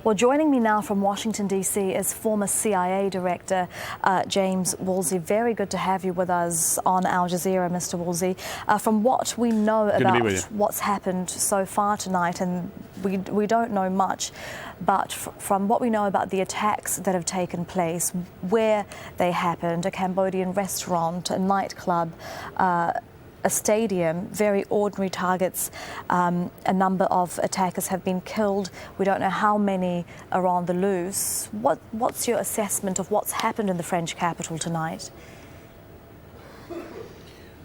Well, joining me now from Washington, D.C. is former CIA Director James Woolsey. Very good to have you with us on Al Jazeera, Mr. Woolsey. From what we know about what's happened so far tonight, and we don't know much, but from what we know about the attacks that have taken place, where they happened, a Cambodian restaurant, a nightclub, a stadium, very ordinary targets. A number of attackers have been killed. We don't know how many are on the loose. What's your assessment of what's happened in the French capital tonight?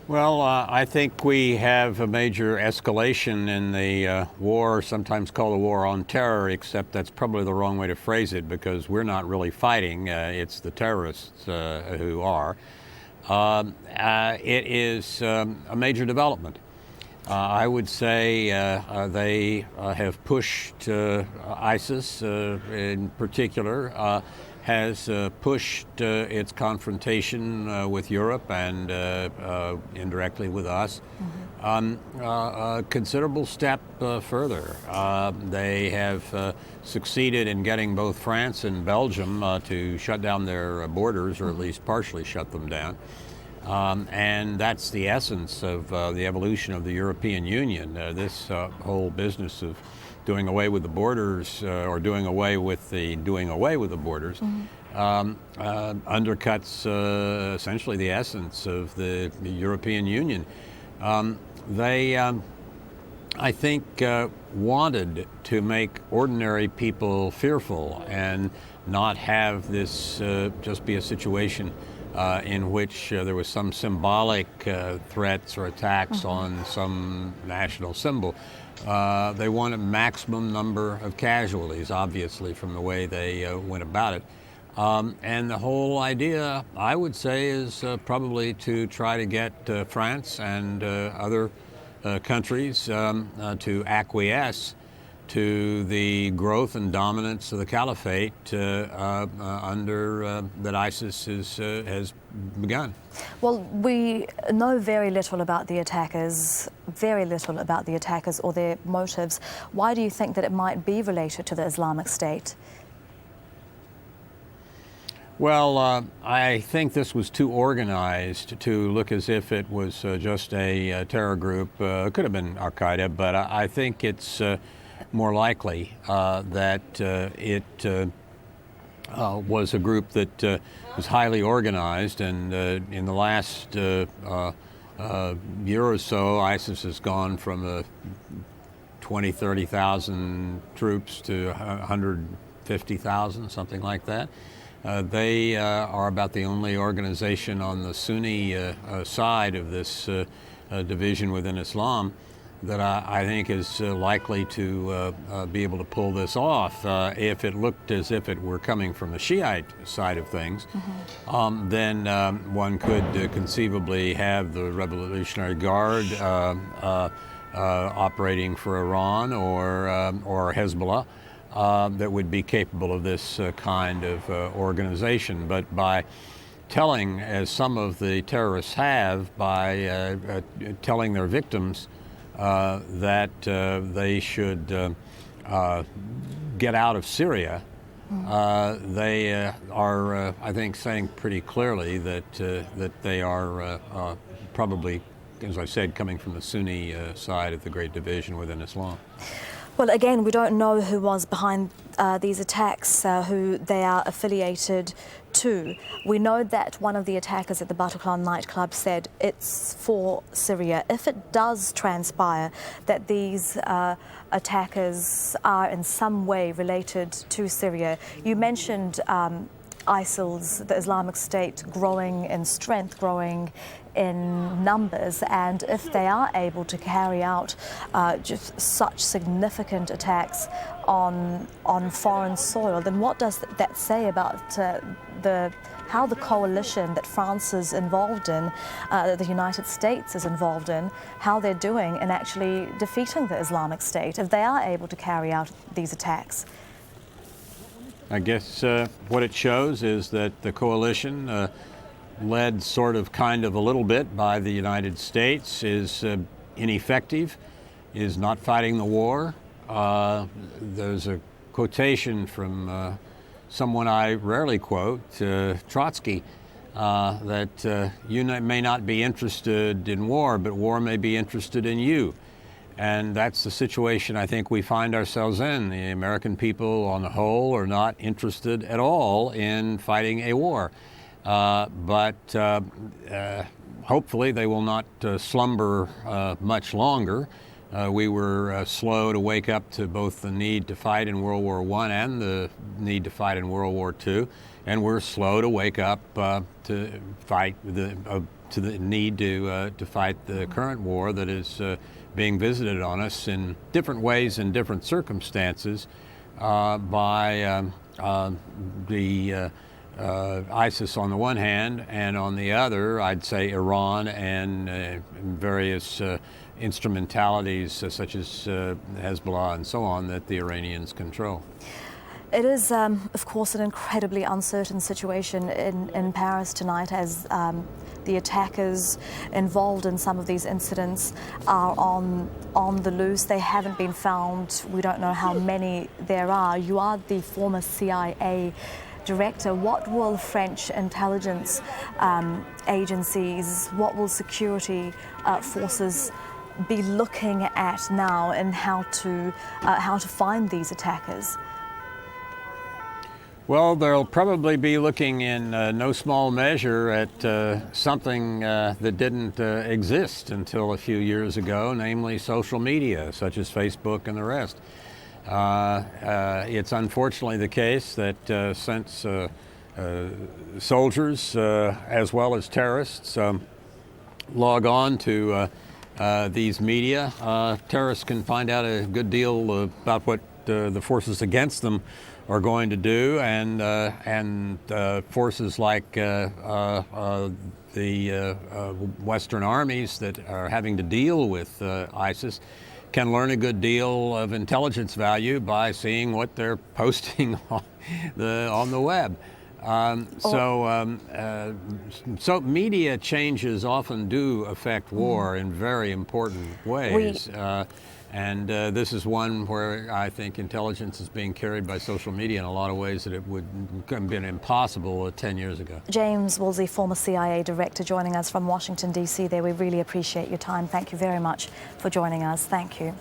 Well, I think we have a major escalation in the war, sometimes called the war on terror, except that's probably the wrong way to phrase it because we're not really fighting. It's the terrorists who are. It is a major development. I would say they have pushed ISIS in particular, has pushed its confrontation with Europe and indirectly with us a considerable step further. They have succeeded in getting both France and Belgium to shut down their borders, or at least partially shut them down. And that's the essence of the evolution of the European Union. This whole business of doing away with the borders or doing away with the borders undercuts essentially the essence of the European Union. They, I think, wanted to make ordinary people fearful and not have this just be a situation in which there was some symbolic threats or attacks on some national symbol. They wanted maximum number of casualties, obviously, from the way they went about it. And the whole idea, I would say, is probably to try to get France and other countries to acquiesce to the growth and dominance of the caliphate under that ISIS has begun. Well, we know very little about the attackers or their motives. Why do you think that it might be related to the Islamic State? Well, I think this was too organized to look as if it was just a terror group. It could have been Al-Qaeda, but I think it's more likely that it was a group that was highly organized, and in the last year or so, ISIS has gone from 20, 30,000 troops to 150,000, something like that. They are about the only organization on the Sunni side of this division within Islam that I think is likely to be able to pull this off. If it looked as if it were coming from the Shiite side of things, then one could conceivably have the Revolutionary Guard operating for Iran or Hezbollah that would be capable of this kind of organization. But by telling, as some of the terrorists have, by telling their victims that they should get out of Syria, they are, I think, saying pretty clearly that they are probably, as I said, coming from the Sunni side of the great division within Islam. Well, again, we don't know who was behind these attacks, who they are affiliated to. We know that one of the attackers at the Bataclan nightclub said it's for Syria. If it does transpire that these attackers are in some way related to Syria, you mentioned ISIL's, the Islamic State, growing in strength, growing in numbers, and if they are able to carry out just such significant attacks on foreign soil, then what does that say about how the coalition that France is involved in, the United States is involved in, how they're doing in actually defeating the Islamic State if they are able to carry out these attacks? I guess what it shows is that the coalition, led sort of kind of a little bit by the United States, is ineffective, is not fighting the war. There's a quotation from someone I rarely quote, Trotsky, that you may not be interested in war, but war may be interested in you. And that's the situation I think we find ourselves in. The American people on the whole are not interested at all in fighting a war. But hopefully they will not slumber much longer. We were slow to wake up to both the need to fight in World War I and the need to fight in World War II, and we're slow to wake up to fight to the need to fight the current war that is being visited on us in different ways in different circumstances by the ISIS on the one hand, and on the other, I'd say Iran and various instrumentalities such as Hezbollah and so on that the Iranians control. It is, of course, an incredibly uncertain situation in Paris tonight as the attackers involved in some of these incidents are on the loose. They haven't been found. We don't know how many there are. You are the former CIA director. What will French intelligence agencies, what will security forces be looking at now in how to find these attackers? Well, they'll probably be looking in no small measure at something that didn't exist until a few years ago, namely social media, such as Facebook and the rest. It's unfortunately the case that since soldiers as well as terrorists log on to these media, terrorists can find out a good deal about what the forces against them are going to do, and forces like the Western armies that are having to deal with ISIS can learn a good deal of intelligence value by seeing what they're posting on the web. So media changes often do affect war in very important ways. And this is one where I think intelligence is being carried by social media in a lot of ways that it would have been impossible 10 years ago. James Woolsey, former CIA director, joining us from Washington, D.C. there. We really appreciate your time. Thank you very much for joining us. Thank you.